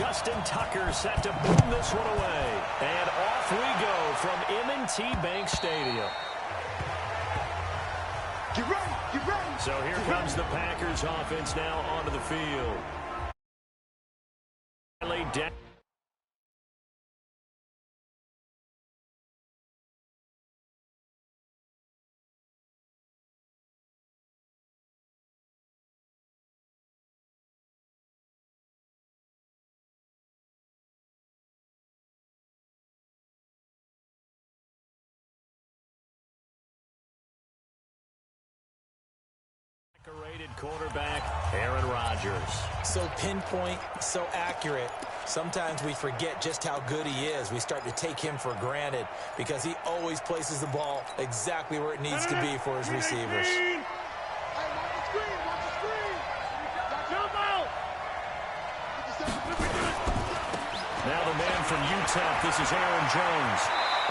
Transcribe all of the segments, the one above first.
Justin Tucker set to boom this one away. And off we go from M&T Bank Stadium. Get ready, get ready. So here comes the Packers offense now onto the field. Laid down. Rated quarterback Aaron Rodgers. So pinpoint, so accurate. Sometimes we forget just how good he is. We start to take him for granted because he always places the ball exactly where it needs to be for his receivers. Now the man from Utah, this is Aaron Jones.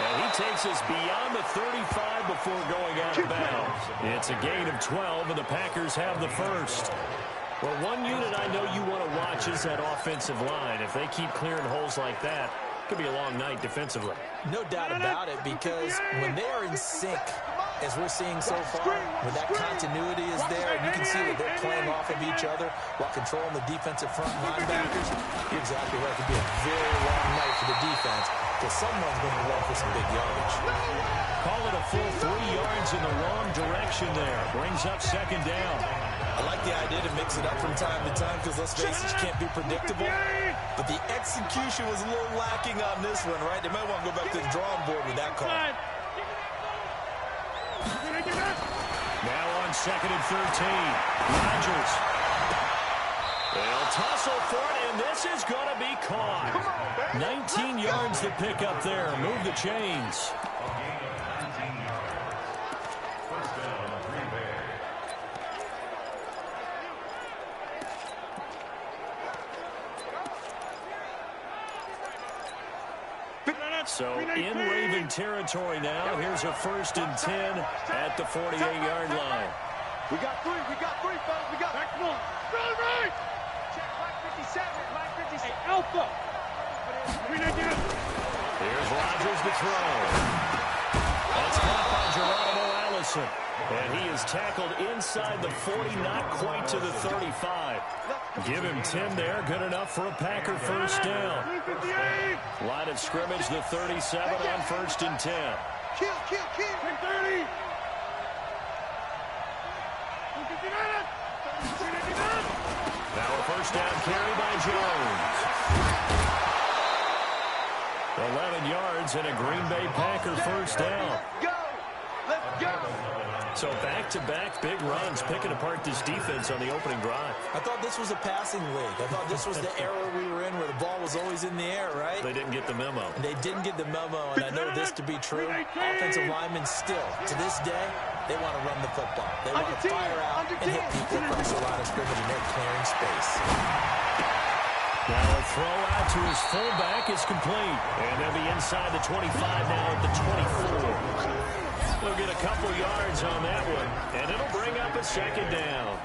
And he takes us beyond the 35 before going out of bounds. It's a gain of 12, and the Packers have the first. Well, one unit I know you want to watch is that offensive line. If they keep clearing holes like that, it could be a long night defensively. No doubt about it, because when they are in sync, as we're seeing so far, when that continuity is there, and you can see that they're playing off of each other while controlling the defensive front linebackers, you're exactly right. It could be a very long night for the defense, because someone's going to run for some big yardage. Call it a full 3 yards in the wrong direction there. Brings up second down. I like the idea to mix it up from time to time because, let's face it, you can't be predictable. But the execution was a little lacking on this one, right? They might want to go back to the drawing board with that call. Now on second and 13. Rodgers. They'll tussle for it, and this is going to be caught. 19 yards to pick up there. Move the chains. So in Raven territory now. Here's a 1st and 10 at the 48-yard line. We got three, fellas. We got back one. Right. Check Mike 57, Mike 57. Hey, Alpha. Here's Rodgers to throw. That's caught by Geronimo Allison. And he is tackled inside the 40, not quite to the 35. Give him 10 there. Good enough for a Packer first down. Line of scrimmage, the 37 on 1st and 10. Kill. 30. Now a first down carry by Jones. 11 yards and a Green Bay Packer first down. Let's go. So back-to-back big runs, picking apart this defense on the opening drive. I thought this was a passing league. I thought this was the era we were in where the ball was always in the air, right? They didn't get the memo. They didn't get the memo, and I know this to be true. Offensive linemen still, to this day, they want to run the football. They want to fire out and hit people across the line of scrimmage, and they're clearing space. Now a throw out to his fullback is complete. And they'll be inside the 25 now at the 24. They'll get a couple yards on that one, and it'll bring up a second down.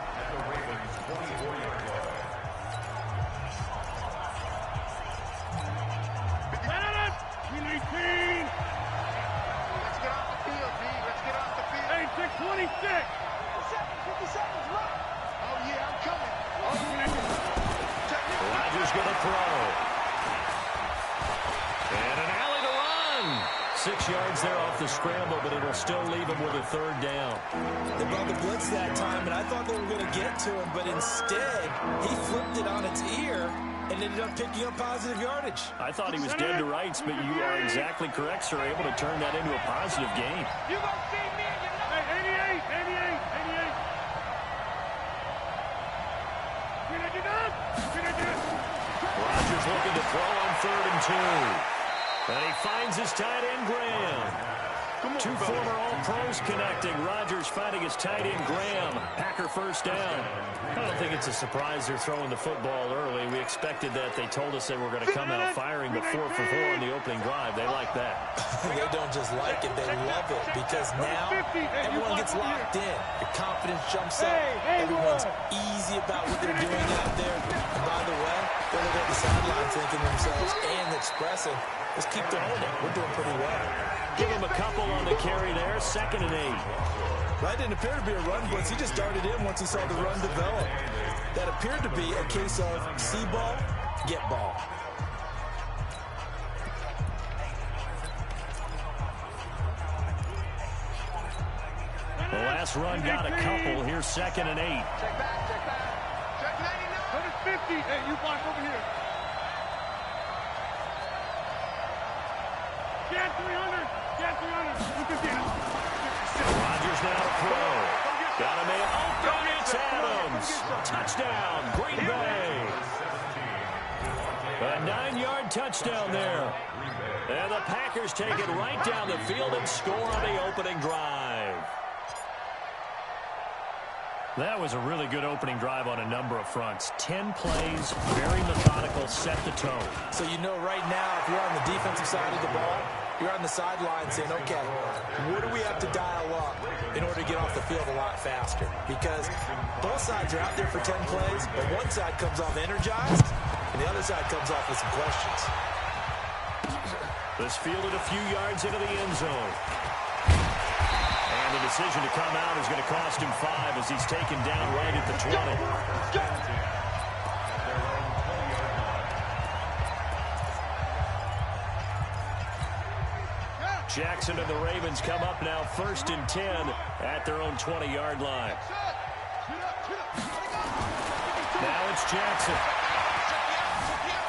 Let's get off the field, D. Let's get off the field. Hey, 626. 57's left. Oh, yeah, I'm coming. Rodgers going to throw. And an alley to run. 6 yards there off the scramble, but it'll still leave him with a third down. They brought the blitz that time, and I thought they were going to get to him, but instead, he flipped it on its ear and ended up picking up positive yardage. I thought he was dead to rights, but you are exactly correct, sir. Able to turn that into a positive gain. You gonna see me and you know. Hey, 88. Rodgers looking to throw on 3rd and 2. And he finds his tight end, Graham. Two former All-Pros connecting. Rodgers finding his tight end, Graham. Packer first down. I don't think it's a surprise they're throwing the football early. We expected that. They told us they were going to come out firing, but 4 for 4 on the opening drive. They like that. They don't just like it, they love it, because now everyone gets locked in. Your confidence jumps up. Everyone's easy about what they're doing out there. And by the way, They're looking at the sideline thinking to themselves and expressing, let's keep throwing it. We're doing pretty well. Give him a couple on the carry there, 2nd and 8. That didn't appear to be a run blitz. He just darted in once he saw the run develop. That appeared to be a case of see ball, get ball. The last run got a couple. Here's 2nd and 8. Check back, check back. Check 99. Go to 50. Hey, you block over here. Get 300. Get 300. Look at that. Rodgers now to throw. Got him in. Open. It's Adams. Touchdown, Green Bay. A 9-yard touchdown there. And the Packers take it right down the field and score on the opening drive. That was a really good opening drive on a number of fronts. 10 plays, very methodical, set the tone. So you know right now, if you're on the defensive side of the ball, you're on the sideline saying, okay, what do we have to dial up in order to get off the field a lot faster? Because both sides are out there for 10 plays, but one side comes off energized, and the other side comes off with some questions. This fielded a few yards into the end zone. And the decision to come out is going to cost him 5 as he's taken down right at the 20. Jackson and the Ravens come up now 1st and 10 at their own 20-yard line. Now it's Jackson.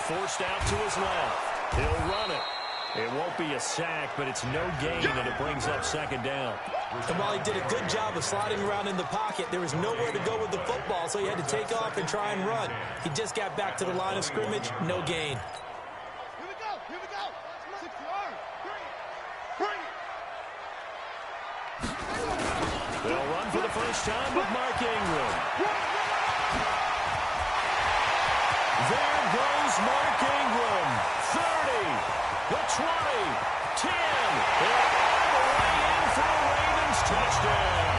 Forced out to his left. He'll run it. It won't be a sack, but it's no gain, and it brings up 2nd down. And while he did a good job of sliding around in the pocket, there was nowhere to go with the football, so he had to take off and try and run. He just got back to the line of scrimmage, no gain. Here we go. Here we go. 6 yards. Bring it. They'll run for the first time with Mark Ingram. There goes Mark Ingram. 30. The 20, 10, and all the way in for a Ravens touchdown.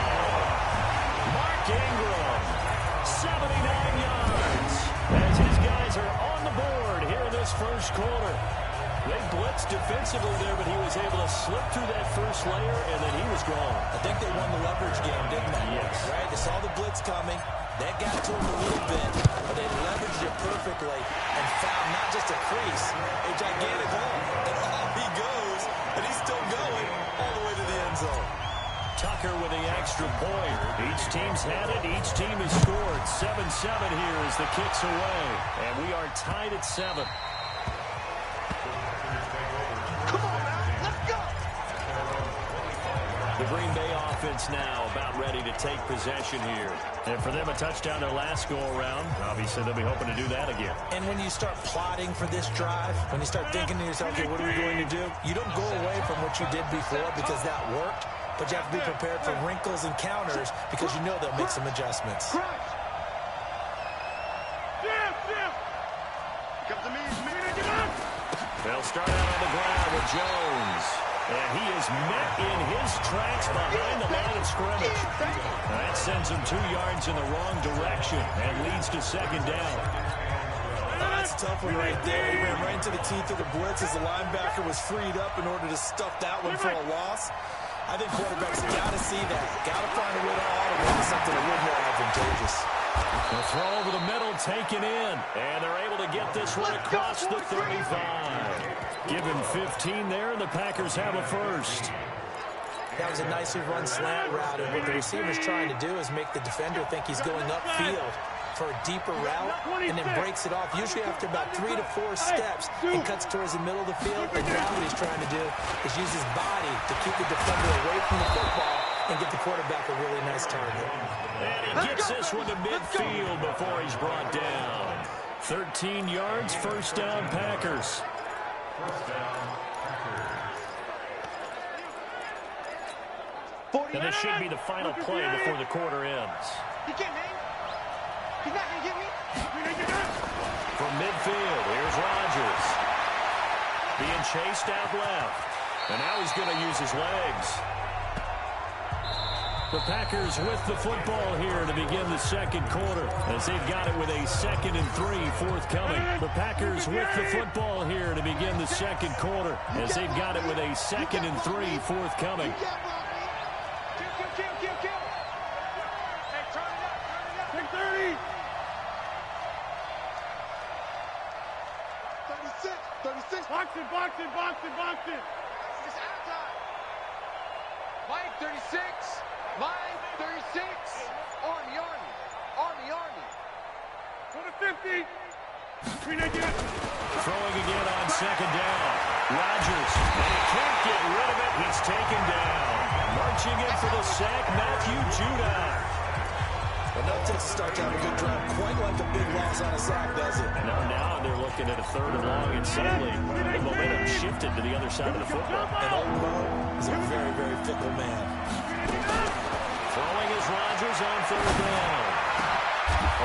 Mark Ingram, 79 yards, as his guys are on the board here in this first quarter. They blitzed defensively there, but he was able to slip through that first layer, and then he was gone. I think they won the leverage game, didn't they? Yes. Right? They saw the blitz coming. That got to him a little bit, but they leveraged it perfectly and found not just a crease, a gigantic hole. And off he goes, and he's still going all the way to the end zone. Tucker with the extra point. Each team's had it. Each team has scored. 7-7 here as the kick's away. And we are tied at 7. Come on, man. Let's go. The Green Bay offense now about ready to take possession here. And for them, a touchdown their last go-around. Obviously, they'll be hoping to do that again. And when you start plotting for this drive, when you start thinking to yourself, okay, what are we going to do? You don't go away from what you did before because that worked, but you have to be prepared for wrinkles and counters because you know they'll make some adjustments. They'll start out on the ground with Jones. And he is met in his tracks behind the line of scrimmage. That sends him 2 yards in the wrong direction and leads to 2nd down. That's a tough one right there. He ran right into the teeth of the blitz as the linebacker was freed up in order to stuff that one for a loss. I think quarterbacks got to see that. Got to find a way to automate something a little more advantageous. The throw over the middle taken in. And they're able to get this one across the 35. Give him 15 there, and the Packers have a first. That was a nicely run slant route, and what the receiver's trying to do is make the defender think he's going upfield for a deeper route, and then breaks it off, usually after about 3 to 4 steps, and cuts towards the middle of the field. And now what he's trying to do is use his body to keep the defender away from the football and get the quarterback a really nice target. And he gets this one to midfield before he's brought down. 13 yards, first down, Packers. And this should be the final play before the quarter ends. He can't hang. He's not going to get me. From midfield, here's Rodgers. Being chased out left. And now he's going to use his legs. The Packers with the football here to begin the second quarter as they've got it with a 2nd and 3 forthcoming. The Packers with the football here to begin the second quarter as they've got it with a 2nd and 3 forthcoming. Box it. It's out time. Mike 36. Mike 36. Army. Go to 50. Throwing again on 2nd down. Rodgers. And he can't get rid of it. He's taken down. Marching in for the sack, Matthew Judon. Enough takes to start to have a good drive. Quite like a big loss on a sack, does it? Now they're looking at a 3rd and long, and suddenly the momentum shifted to the other side of the football. And old Mo is a very, very fickle man. Throwing is Rodgers on 3rd down.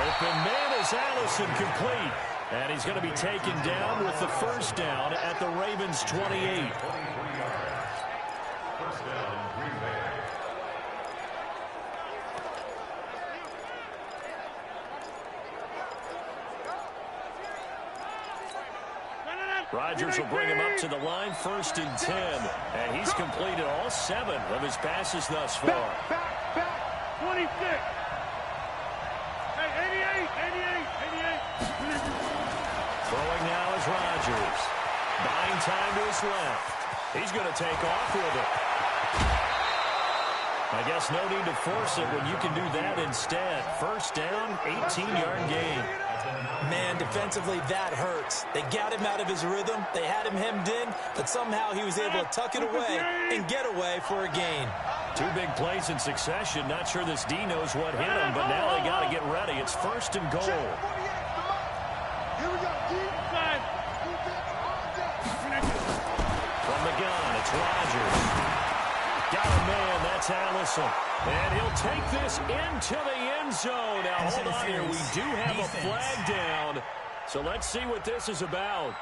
Open man is Allison, complete. And he's going to be taken down with the 1st down at the Ravens' 28. Rodgers will bring him up to the line, 1st and 10. And he's completed all 7 of his passes thus far. Back. 26. Hey, 88. Throwing now is Rodgers. Buying time to his left. He's going to take off with it. I guess no need to force it when you can do that instead. 1st down, 18-yard gain. Man, defensively, that hurts. They got him out of his rhythm. They had him hemmed in, but somehow he was able to tuck it away and get away for a gain. 2 big plays in succession. Not sure this D knows what hit him, but now they got to get ready. It's 1st and goal. Here we go. From the gun, it's Rodgers. Got a man, that's Allison. And he'll take this into the end zone. Now, hold on here. We do have a flag down. So let's see what this is about.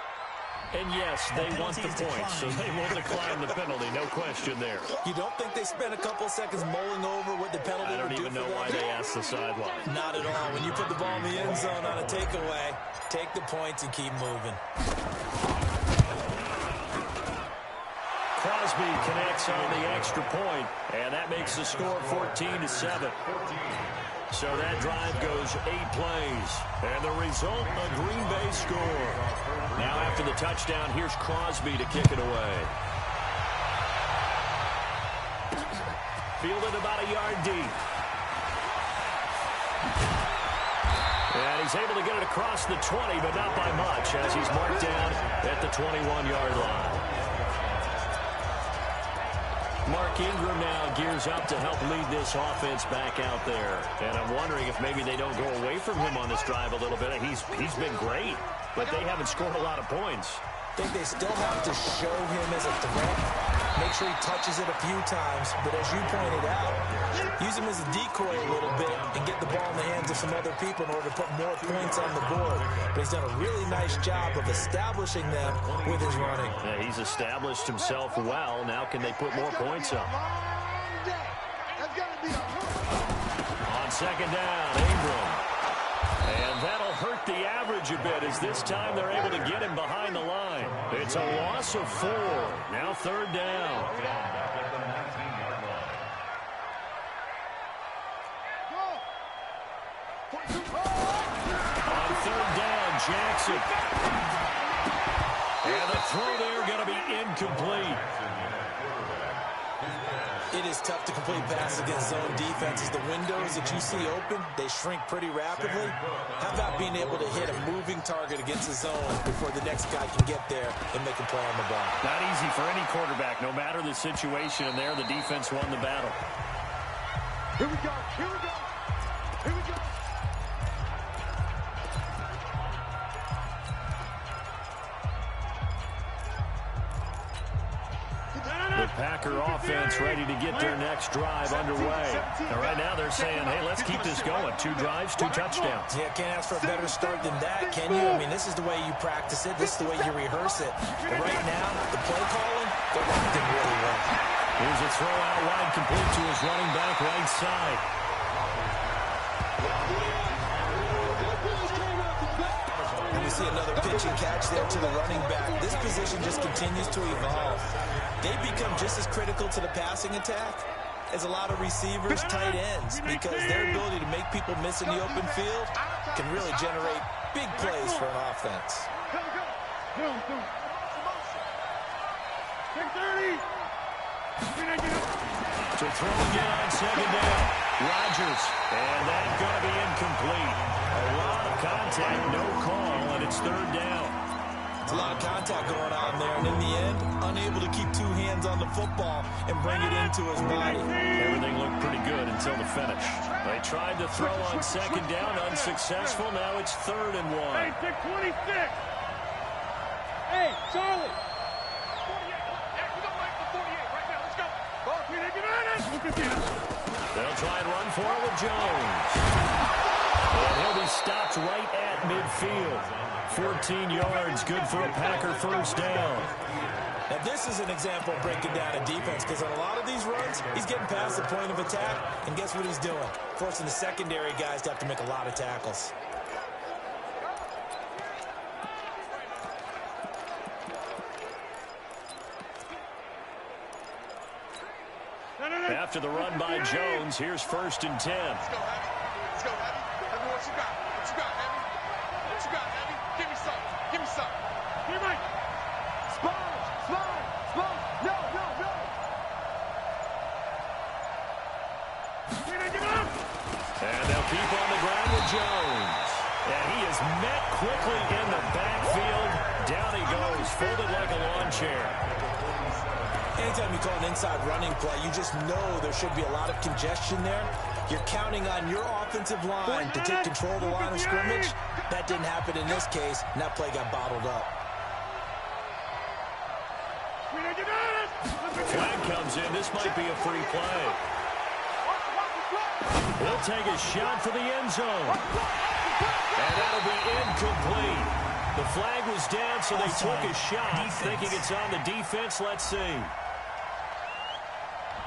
And yes, they want the points, so they will decline the penalty. No question there. You don't think they spent a couple seconds mulling over what the penalty would do for them? I don't even know why they asked the sideline. Not at all. When you put the ball in the end zone on a takeaway, take the points and keep moving. Crosby connects on the extra point, and that makes the score 14-7. So that drive goes 8 plays, and the result, a Green Bay score. Now after the touchdown, here's Crosby to kick it away. Fielded about a yard deep. And he's able to get it across the 20, but not by much, as he's marked down at the 21-yard line. Mark Ingram now gears up to help lead this offense back out there. And I'm wondering if maybe they don't go away from him on this drive a little bit. He's been great, but they haven't scored a lot of points. I think they still have to show him as a threat. Make sure he touches it a few times. But as you pointed out, use him as a decoy a little bit and get the ball in the hands of some other people in order to put more points on the board. But he's done a really nice job of establishing them with his running. Yeah, he's established himself well. Now can they put more points up? On 2nd down, Ingram. And that'll hurt the average a bit as this time they're able to get him behind the line. It's a loss of 4. Now 3rd down. On 3rd down, Jackson. And the throw there going to be incomplete. It is tough to complete passes against zone defenses. The windows that you see open, they shrink pretty rapidly. How about being able to hit a moving target against the zone before the next guy can get there and make a play on the ball? Not easy for any quarterback, no matter the situation, and there the defense won the battle. Here we go. The Packer offense ready to get their next drive underway. And right now they're saying, hey, let's keep this going. 2 drives, 2 touchdowns. Yeah, can't ask for a better start than that, can you? I mean, this is the way you practice it. This is the way you rehearse it. But right now, the play calling, they're locked in really well. Here's a throw out wide, complete to his running back right side. And we see another pitch and catch there to the running back. This position just continues to evolve. They become just as critical to the passing attack as a lot of receivers, tight ends, because their ability to make people miss in the open field can really generate big plays for an offense. To throw again on second down. Rodgers, and that's going to be incomplete. A lot of contact, no call, and it's third down. It's a lot of contact going on there, and in the end, unable to keep two hands on the football and bring it into his body. Everything looked pretty good until the finish. They tried to throw on second down, unsuccessful. Now it's 3rd and 1. Hey, 26. Hey, Charlie. 48. They'll try and run for it with Jones. And he'll be stopped right at midfield. 14 yards, good for a Packer first down. Now, this is an example of breaking down a defense, because on a lot of these runs, he's getting past the point of attack, and guess what he's doing? Forcing the secondary guys to have to make a lot of tackles. After the run by Jones, here's 1st and 10. Let's go, Heavy. Let's go, Heavy. Heavy, what you got? What you got, Heavy? What you got, Heavy? Give me some. Give me some. Give me Mike. Sponge. No. And they'll keep on the ground with Jones. And he is met quickly in the backfield. Down he goes, folded like a lawn chair. Anytime you call an inside running play, you just know there should be a lot of congestion there. You're counting on your offensive line to take control of the line of scrimmage. That didn't happen in this case, and that play got bottled up. Flag comes in. This might be a free play. He'll take a shot for the end zone. And that'll be incomplete. The flag was down, so they took a shot, thinking it's on the defense. Let's see.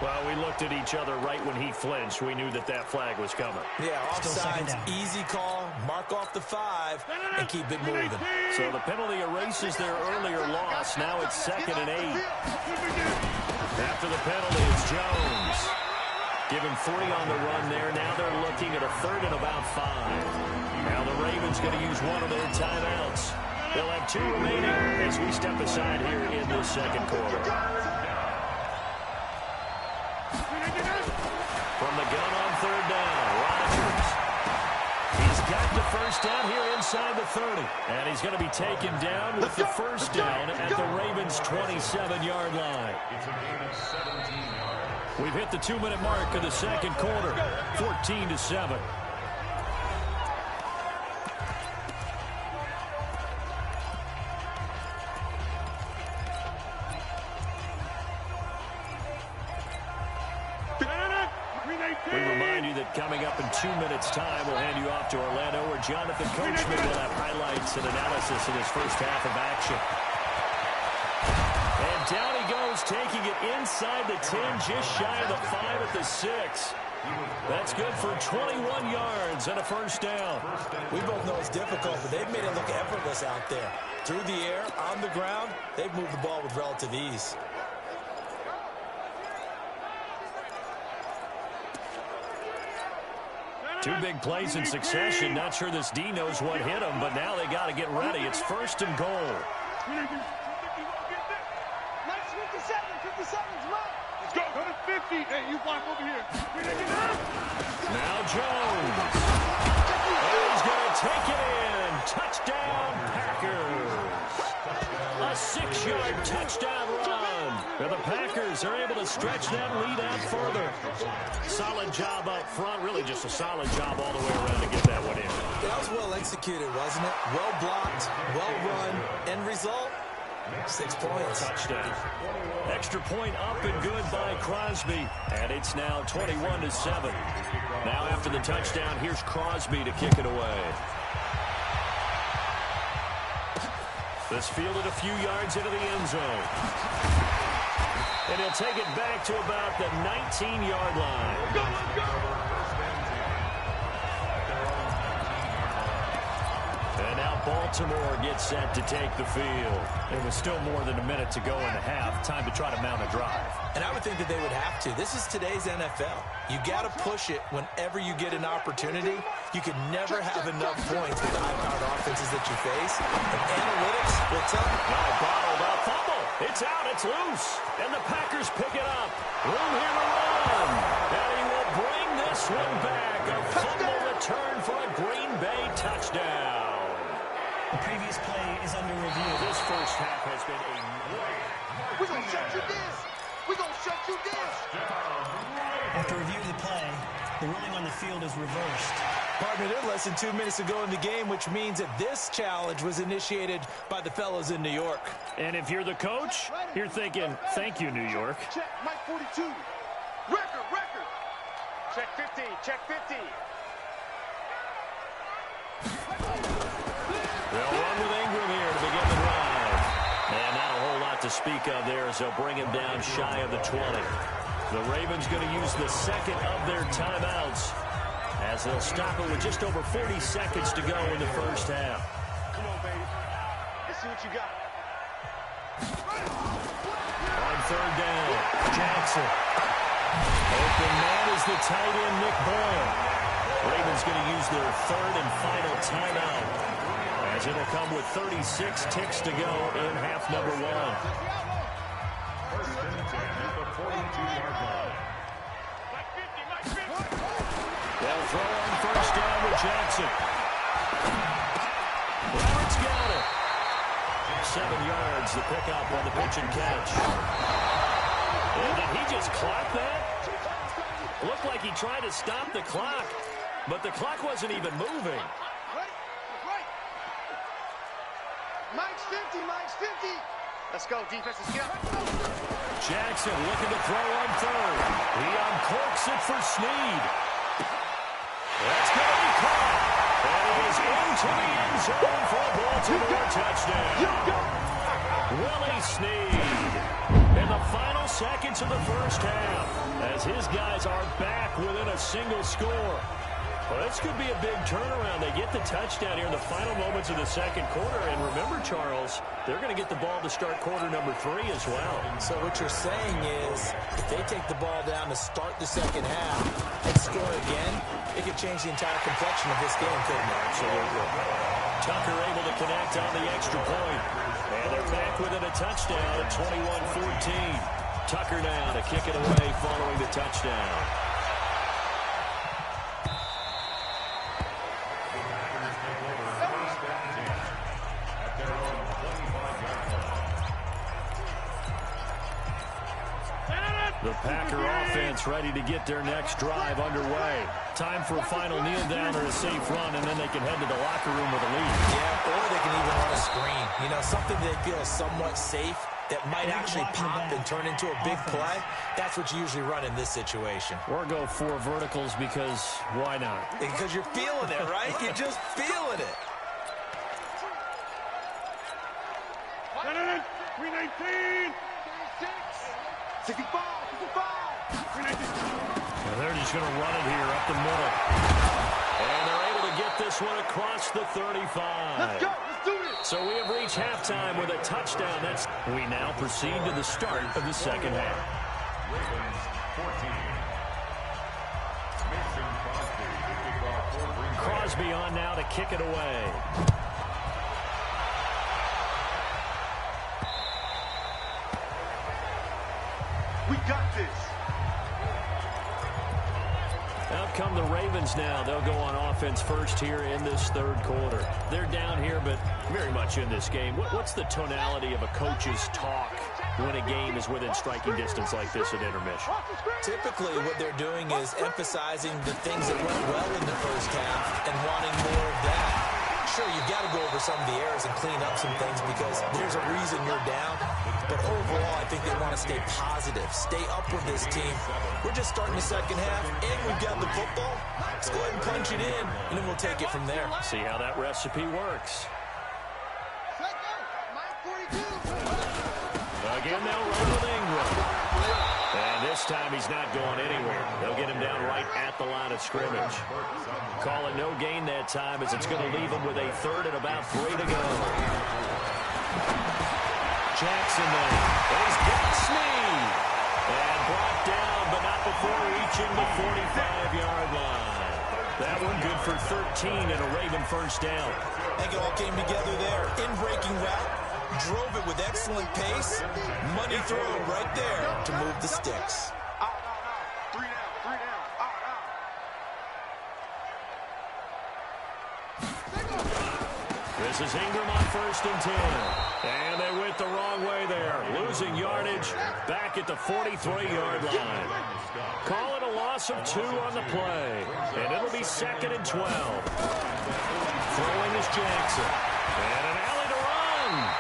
Well, we looked at each other right when he flinched. We knew that that flag was coming. Yeah, offsides, easy call, mark off the 5, and keep it moving. So the penalty erases their earlier loss. Now it's 2nd and 8. After the penalty, it's Jones. Give him 3 on the run there. Now they're looking at a 3rd and about 5. Now the Ravens going to use one of their timeouts. They'll have 2 remaining as we step aside here in this second quarter. From the gun on 3rd down, Rodgers. He's got the first down here inside the 30. And he's going to be taken down with the first down at the Ravens' 27-yard line. We've hit the 2-minute mark of the second quarter, 14-7. We remind you that coming up in 2 minutes' time, we'll hand you off to Orlando, where Jonathan Coachman will have highlights and analysis in his first half of action. And down he goes, taking it inside the 10, just shy of the 5 at the 6. That's good for 21 yards and a first down. We both know it's difficult, but they've made it look effortless out there. Through the air, on the ground, they've moved the ball with relative ease. Two big plays in succession. Not sure this D knows what hit him, but now they got to get ready. It's 1st and goal. Let's go. Go to 50. Hey, you block over here. Now Jones. And he's going to take it in. Touchdown, Packers. A 6-yard touchdown run. And the Packers are able to stretch that lead out further. Solid job up front. Really just a solid job all the way around to get that one in. That was well executed, wasn't it? Well blocked, well run. End result, 6 points. Touchdown. Extra point up and good by Crosby. And it's now 21-7. Now after the touchdown, here's Crosby to kick it away. This fielded a few yards into the end zone. And he'll take it back to about the 19-yard line. Let's go! And now Baltimore gets set to take the field. There was still more than a minute to go in the half. Time to try to mount a drive. And I would think that they would have to. This is today's NFL. You got to push it whenever you get an opportunity. You can never have enough points with the high-powered offenses that you face. And analytics will tell you. Now bottled up fumble. It's out. It's loose. And the Packers pick it up. Room here to run. And he will bring this one back. A fumble return for a Green Bay touchdown. The previous play is under review. This first half has been a... We're going to shut you down. We're going to shut you down. After review of the play, the ruling on the field is reversed. Partner, there's less than 2 minutes to go in the game, which means that this challenge was initiated by the fellows in New York. And if you're the coach, you're thinking, thank you, New York. Check, Mike 42. Record. Check 50, check 50. They'll run with Ingram here to begin the drive. And not a whole lot to speak of there as they'll bring him down shy of the 20. The Ravens going to use the second of their timeouts as they'll stop it with just over 40 seconds to go in the first half. Come on, baby. Let's see what you got. On third down, Jackson. Open man is the tight end, Nick Boyle. Ravens going to use their third and final timeout as it'll come with 36 ticks to go in half number one. First and 10 at the 42-yard line. They'll throw on first down with Jackson. Roberts got it. 7 yards, the pickup on the pitch and catch. And did he just clock that? Looked like he tried to stop the clock, but the clock wasn't even moving. Right. Mike's 50, Mike's 50. Let's go, defense. Let's get up. Jackson looking to throw on third. He uncorks it for Snead. That's going to be caught. And he is into the end zone for a Baltimore touchdown. Willie Snead in the final seconds of the first half as his guys are back within a single score. Well, this could be a big turnaround. They get the touchdown here in the final moments of the second quarter. And remember, Charles, they're going to get the ball to start quarter number 3 as well. So what you're saying is if they take the ball down to start the second half and score again, it could change the entire complexion of this game, couldn't it? Absolutely. Tucker able to connect on the extra point. And they're back within a touchdown at 21-14. Tucker now to kick it away following the touchdown. The Packer offense ready to get their next drive underway. Time for a final kneel down or a safe run, and then they can head to the locker room with a lead. Yeah, or they can even run a screen. You know, something they feel is somewhat safe that might actually pop and turn into a big play. That's what you usually run in this situation. Or go 4 verticals because why not? Because you're feeling it, right? You're just feeling it. 319. 65. And they're just going to run it here up the middle. And they're able to get this one across the 35. Let's go. Let's do this. So we have reached halftime with a touchdown. We now proceed to the start of the second half. Ravens 14. Mason Crosby to kick off for Green Bay. Crosby on now to kick it away. We got this. Out come the Ravens now. They'll go on offense first here in this third quarter. They're down here, but very much in this game. What's the tonality of a coach's talk when a game is within striking distance like this at intermission? Typically, what they're doing is emphasizing the things that went well in the first half and wanting more of that. Sure, you've got to go over some of the errors and clean up some things because there's a reason you're down. But overall, I think they want to stay positive, stay up with this team. We're just starting the second half, and we've got the football. Let's go ahead and punch it in, and then we'll take it from there. See how that recipe works. Let's go. Again, they'll run with Ingram. And this time he's not going anywhere. They'll get him down right at the line of scrimmage. Call it no gain that time as it's going to leave him with a third and about 3 to go. Jackson then. He's got Snead. And brought down, but not before reaching the 45-yard line. That one good for 13 and a Raven first down. I think it all came together there. In-breaking route. Drove it with excellent pace. Money throw right there to move the sticks. Three down. This is Ingram on 1st and 10. And they went the wrong way there. Losing yardage back at the 43-yard line. Call it a loss of 2 on the play. And it'll be 2nd and 12. Throwing is Jackson. And an alley to run.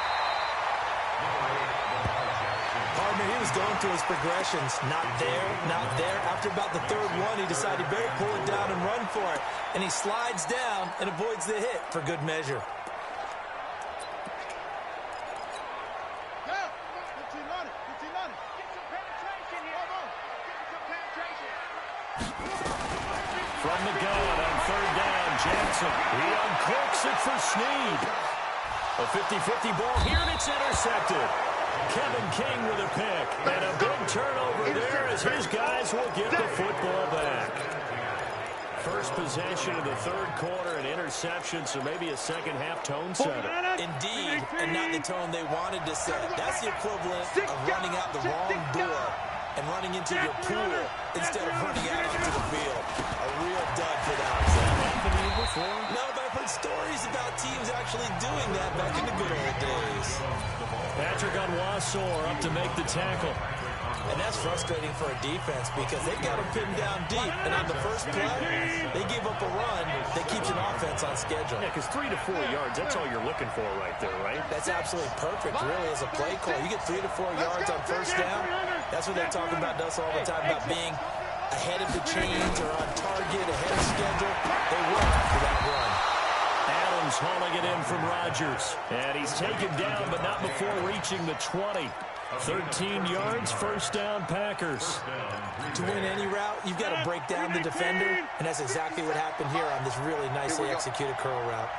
He was going through his progressions. Not there, not there. After about the 3rd one, he decided he better pull it down and run for it. And he slides down and avoids the hit for good measure. From the gun on 3rd down, Jackson. He unclicks it for Snead. A 50-50 ball here, and it's intercepted. Kevin King with a pick. And a big turnover there as his guys will get the football back. First possession of the 3rd quarter, an interception, so maybe a second-half tone setter. Indeed, and not the tone they wanted to set. That's the equivalent of running out the wrong door and running into your pool instead of running out onto the field. A real dud for that. Has that happened to you before? No, but I've heard stories about teams actually doing that back in the good old days. Patrick Onwuasor up to make the tackle. And that's frustrating for a defense because they've got them pinned down deep. And on the first play, they give up a run that keeps an offense on schedule. Yeah, because 3 to 4 yards, that's all you're looking for right there, right? That's absolutely perfect, really, as a play call. You get 3 to 4 yards on first down. That's what they're talking about to us all the time, about being ahead of the chains or on target, ahead of schedule. They work for that run. Adams hauling it in from Rodgers. And he's taken down, but not before reaching the 20. 13 yards, first down, Packers. To win any route, you've got to break down the defender, and that's exactly what happened here on this really nicely executed curl route.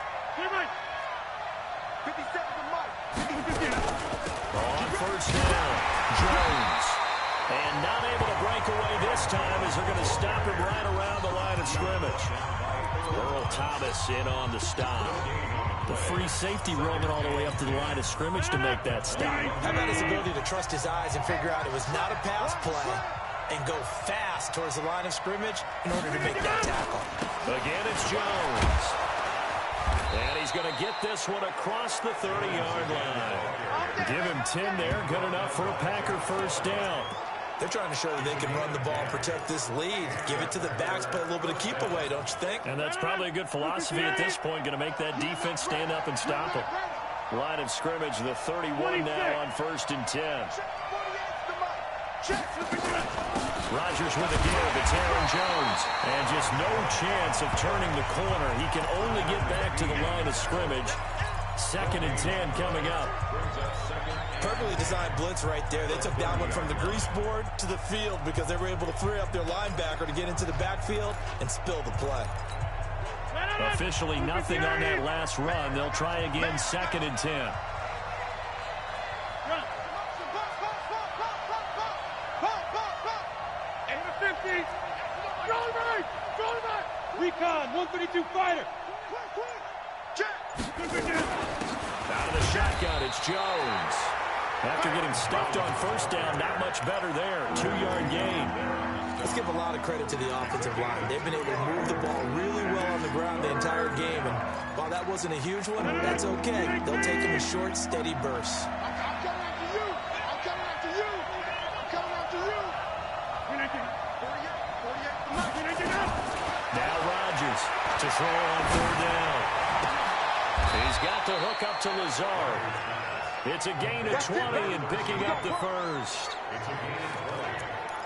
On first down, Jones. And not able to break away this time as they're going to stop him right around the line of scrimmage. Earl Thomas in on the stop. The free safety roaming all the way up to the line of scrimmage to make that stop. How about his ability to trust his eyes and figure out it was not a pass play and go fast towards the line of scrimmage in order to make that tackle. Again, it's Jones. And he's going to get this one across the 30-yard line. Give him 10 there. Good enough for a Packer first down. They're trying to show that they can run the ball and protect this lead. Give it to the backs, play a little bit of keep away, don't you think? And that's probably a good philosophy at this point. Going to make that defense stand up and stop them. Line of scrimmage, the 31 now on first and 10. Rodgers with a give. It's Aaron Jones. And just no chance of turning the corner. He can only get back to the line of scrimmage. 2nd and 10 coming up. Perfectly designed blitz right there. They took that one from the grease board to the field because they were able to free up their linebacker to get into the backfield and spill the play. Officially nothing on that last run. They'll try again, 2nd and 10. Recon, 132 fighter. Out of the shotgun, it's Jones. After getting stuffed on first down, not much better there. 2-yard gain. Let's give a lot of credit to the offensive line. They've been able to move the ball really well on the ground the entire game. And while that wasn't a huge one, that's okay. They'll take them in short, steady bursts. I'm coming after you. I'm coming after you. I'm coming after you. 48. Now Rodgers to throw on 3rd down. He's got the hook up to Lazard. It's a gain of 20 and picking up the first.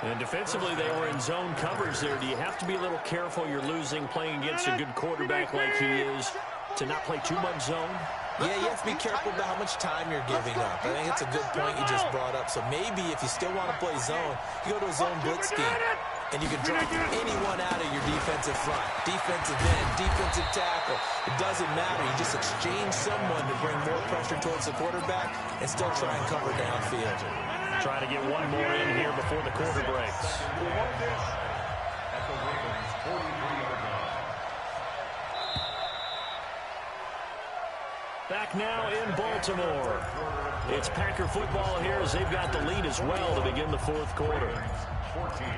And defensively, they were in zone coverage there. Do you have to be a little careful? You're losing playing against a good quarterback like he is to not play too much zone? Yeah, you have to be careful about how much time you're giving up. I think it's a good point you just brought up. So maybe if you still want to play zone, you go to a zone blitz scheme. And you can drop anyone out of your defensive front. Defensive end, defensive tackle. It doesn't matter. You just exchange someone to bring more pressure towards the quarterback and still try and cover downfield. Trying to get one more in here before the quarter breaks. At the Ravens' 43-yard line. Back now in Baltimore. It's Packer football here as they've got the lead as well to begin the fourth quarter. 14.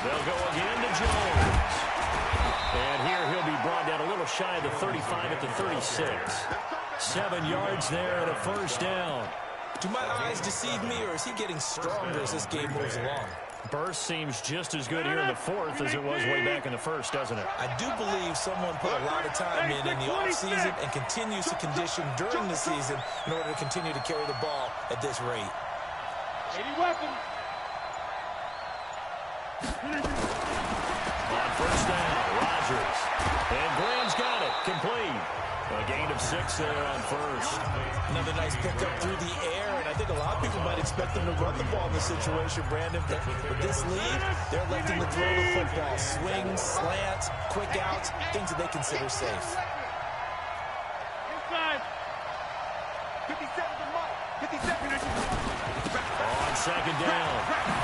They'll go again to Jones. And here he'll be brought down a little shy of the 35 at the 36. 7 yards there and a first down. Do my eyes deceive me, or is he getting stronger as this game moves along? Burst seems just as good here in the fourth as it was way back in the first, doesn't it? I do believe someone put a lot of time in the offseason and continues to condition during the season in order to continue to carry the ball at this rate. 80 weapons. On first down, Rodgers. And Graham's got it. Complete. A gain of 6 there on first. Another nice pickup through the air, and I think a lot of people might expect them to run the ball in this situation, Brandon. But with this lead, they're electing to throw the football. Swings, slants, quick outs, things that they consider safe. Inside. 57 to Mike. 57. On second down,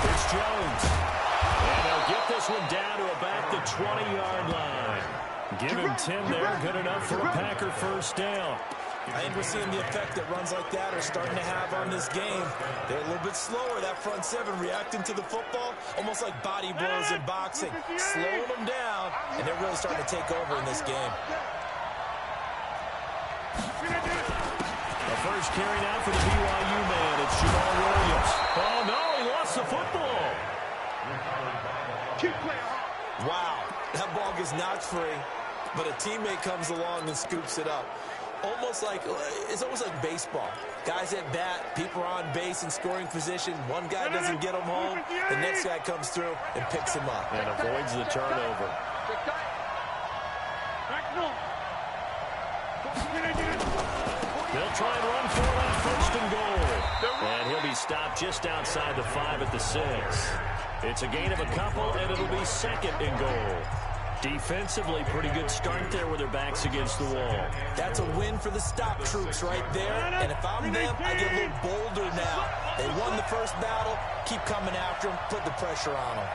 it's Jones. And they'll get this one down to about the 20-yard line. Give him 10 there, good enough for a Packer first down. I think we're seeing the effect that runs like that are starting to have on this game. They're a little bit slower, that front seven, reacting to the football, almost like body blows in boxing, slowing them down, and they're really starting to take over in this game. The first carry now for the BYU man. It's Jamal Williams. Oh, no, he lost the football. Keep playing hard. Wow, that ball gets knocked free, but a teammate comes along and scoops it up. It's almost like baseball. Guys at bat, people are on base in scoring position. One guy doesn't get him home. The next guy comes through and picks him up. And avoids the turnover. They'll try and run for that first and goal. And he'll be stopped just outside the 5 at the 6. It's a gain of a couple, and it'll be second and goal. Defensively, pretty good start there with their backs against the wall. That's a win for the stop troops right there. And if I'm them, I get a little bolder now. They won the first battle. Keep coming after them. Put the pressure on them.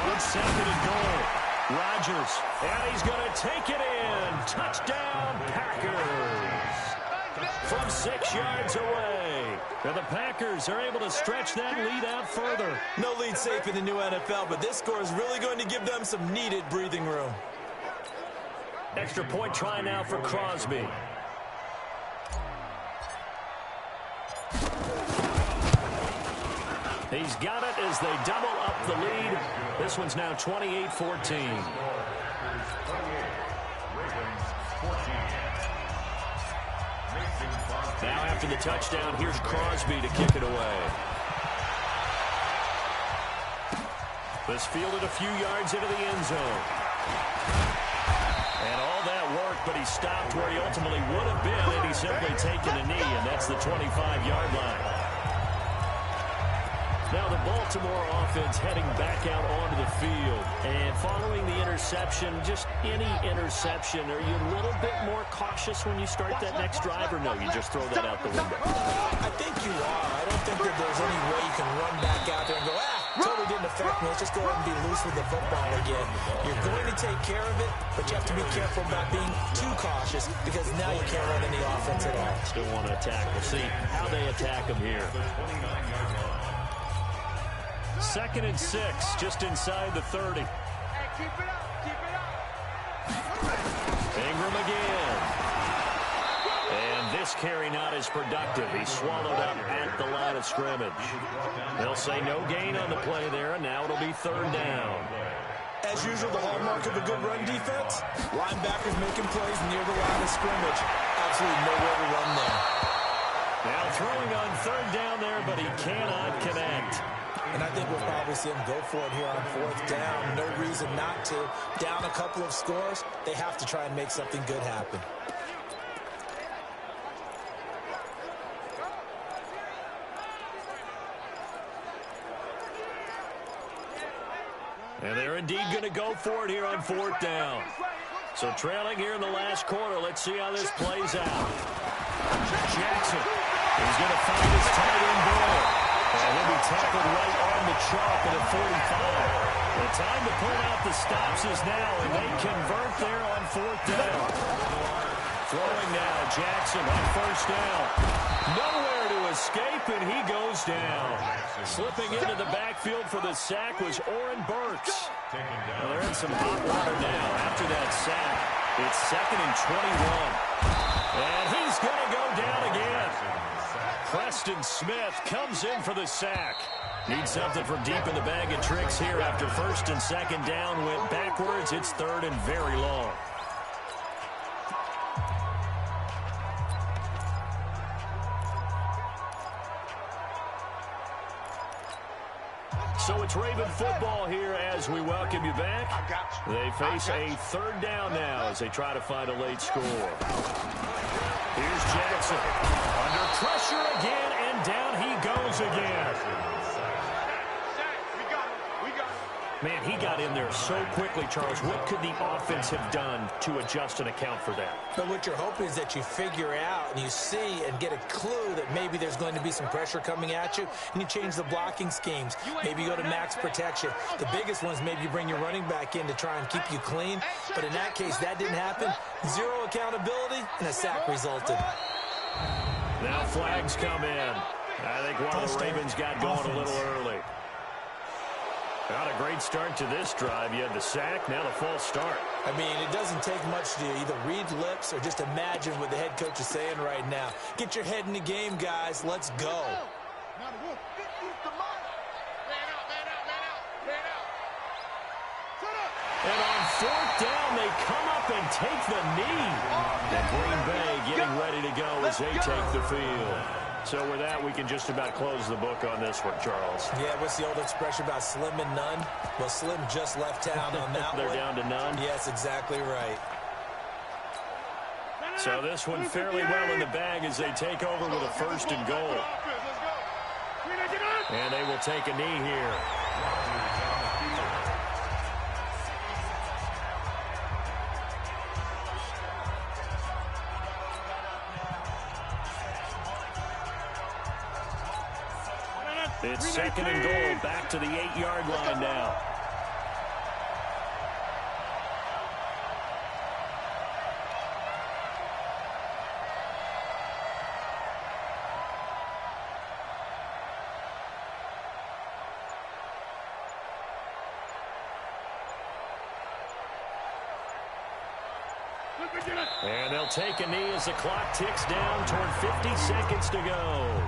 On second and goal, Rodgers, and he's going to take it in. Touchdown, Packers. From 6 yards away. And the Packers are able to stretch that lead out further. No lead safe in the new NFL, but this score is really going to give them some needed breathing room. Extra point try now for Crosby. He's got it as they double up the lead. This one's now 28-14. Now after the touchdown, here's Crosby to kick it away. This fielded a few yards into the end zone. And all that work, but he stopped where he ultimately would have been, and he's simply taken a knee, and that's the 25-yard line. Now the Baltimore offense heading back out onto the field. And following the interception, just any interception, are you a little bit more cautious when you start that next drive, or no, you just throw that out the window? I think you are. I don't think that there's any way you can run back out there and go, totally didn't affect me. Let's just go ahead and be loose with the football again. You're going to take care of it, but you have to be careful about being too cautious because now you can't run any offense at all. Still want to attack. We'll see how they attack them here. 2nd and 6, just inside the 30. Hey, keep it up, keep it up. Ingram again. And this Last carry not as productive. He swallowed up at the line of scrimmage. They'll say no gain on the play there, and now it'll be third down. As usual, the hallmark of a good run defense, linebackers making plays near the line of scrimmage. Absolutely nowhere to run there. Now throwing on third down there, but he cannot connect. And I think we'll probably see him go for it here on fourth down. No reason not to. Down a couple of scores, they have to try and make something good happen. And they're indeed going to go for it here on fourth down. So trailing here in the last quarter. Let's see how this plays out. Jackson is going to find his tight end ball. And he'll be tackled right on the chalk at a 45. The time to pull out the stops is now, and they convert there on fourth down. Throwing now, Jackson on first down. Nowhere to escape, and he goes down. Slipping into the backfield for the sack was Oren Burks. Well, they're in some hot water now after that sack. It's 2nd and 21. And he's going to go down again. Preston Smith comes in for the sack. Needs something from deep in the bag of tricks here after first and second down went backwards. It's third and very long. So it's Raven football here as we welcome you back. They face a third down now as they try to find a late score. Here's Jackson. Under pressure again, and down he goes again. Man, he got in there so quickly, Charles. What could the offense have done to adjust and account for that? But what you're hoping is that you figure out and you see and get a clue that maybe there's going to be some pressure coming at you, and you change the blocking schemes. Maybe you go to max protection. The biggest ones, maybe you bring your running back in to try and keep you clean. But in that case, that didn't happen. Zero accountability, and a sack resulted. Now flags come in. I think one of the Ravens got going a little early. Not a great start to this drive. You had the sack, now the false start. I mean, it doesn't take much to either read lips or just imagine what the head coach is saying right now. Get your head in the game, guys. Let's go. And on fourth down, they come up and take the knee. And Green Bay getting ready to go as they take the field. So with that, we can just about close the book on this one, Charles. Yeah, what's the old expression about slim and none? Well, Slim just left town on that They're down to none? Yes, exactly right. So this one fairly well in the bag as they take over with a first and goal. And they will take a knee here. It's 2nd and goal, back to the 8-yard line now. And they'll take a knee as the clock ticks down toward 50 seconds to go.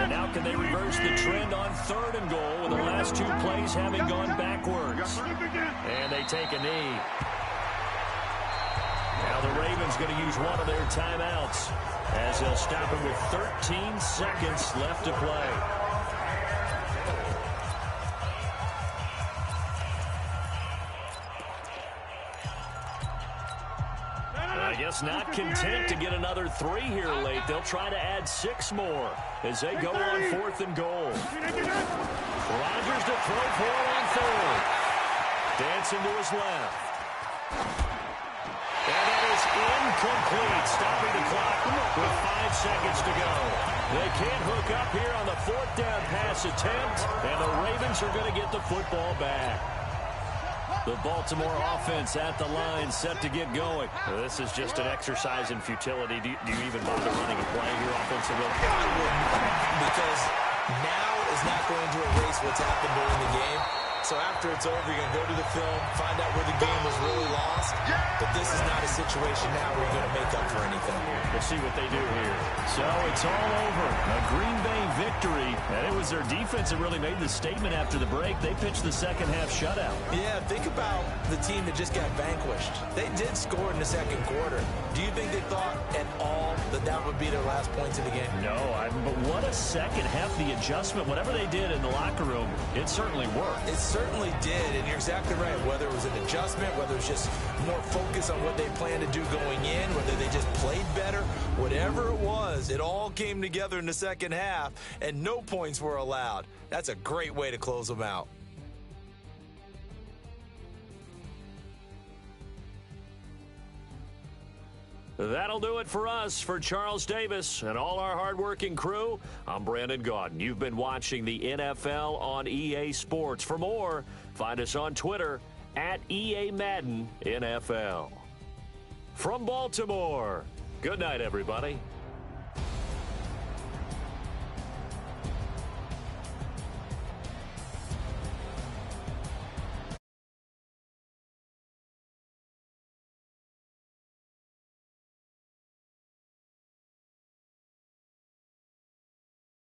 And now can they reverse the trend on 3rd and goal with the last 2 plays having gone backwards? And they take a knee. Now the Ravens going to use one of their timeouts as they'll stop it with 13 seconds left to play. I guess not content to get another 3 here late. They'll try to add 6 more as they go on 4th and goal. Rodgers to throw for it on 3rd. Dancing to his left. And that is incomplete, stopping the clock with 5 seconds to go. They can't hook up here on the 4th down pass attempt, and the Ravens are going to get the football back. The Baltimore offense at the line, set to get going. Well, this is just an exercise in futility. Do you even bother running a play here offensively? Because now is not going to erase what's happened during the game. So after it's over, you're going to go to the film, find out where the game was really lost. But this is not a situation now where you're going to make up for anything. We'll see what they do here. So it's all over. A Green Bay victory. And it was their defense that really made the statement after the break. They pitched the second half shutout. Yeah, think about the team that just got vanquished. They did score in the second quarter. Do you think they thought at all that that would be their last points of the game? No, but what a second half. The adjustment, whatever they did in the locker room, it certainly worked. It certainly did, and you're exactly right. Whether it was an adjustment, whether it was just more focus on what they planned to do going in, whether they just played better, whatever it was, it all came together in the second half, and no points were allowed. That's a great way to close them out. That'll do it for us. For Charles Davis and all our hardworking crew, I'm Brandon Gaudin. You've been watching the NFL on EA Sports. For more, find us on Twitter at EA Madden NFL. From Baltimore, good night, everybody.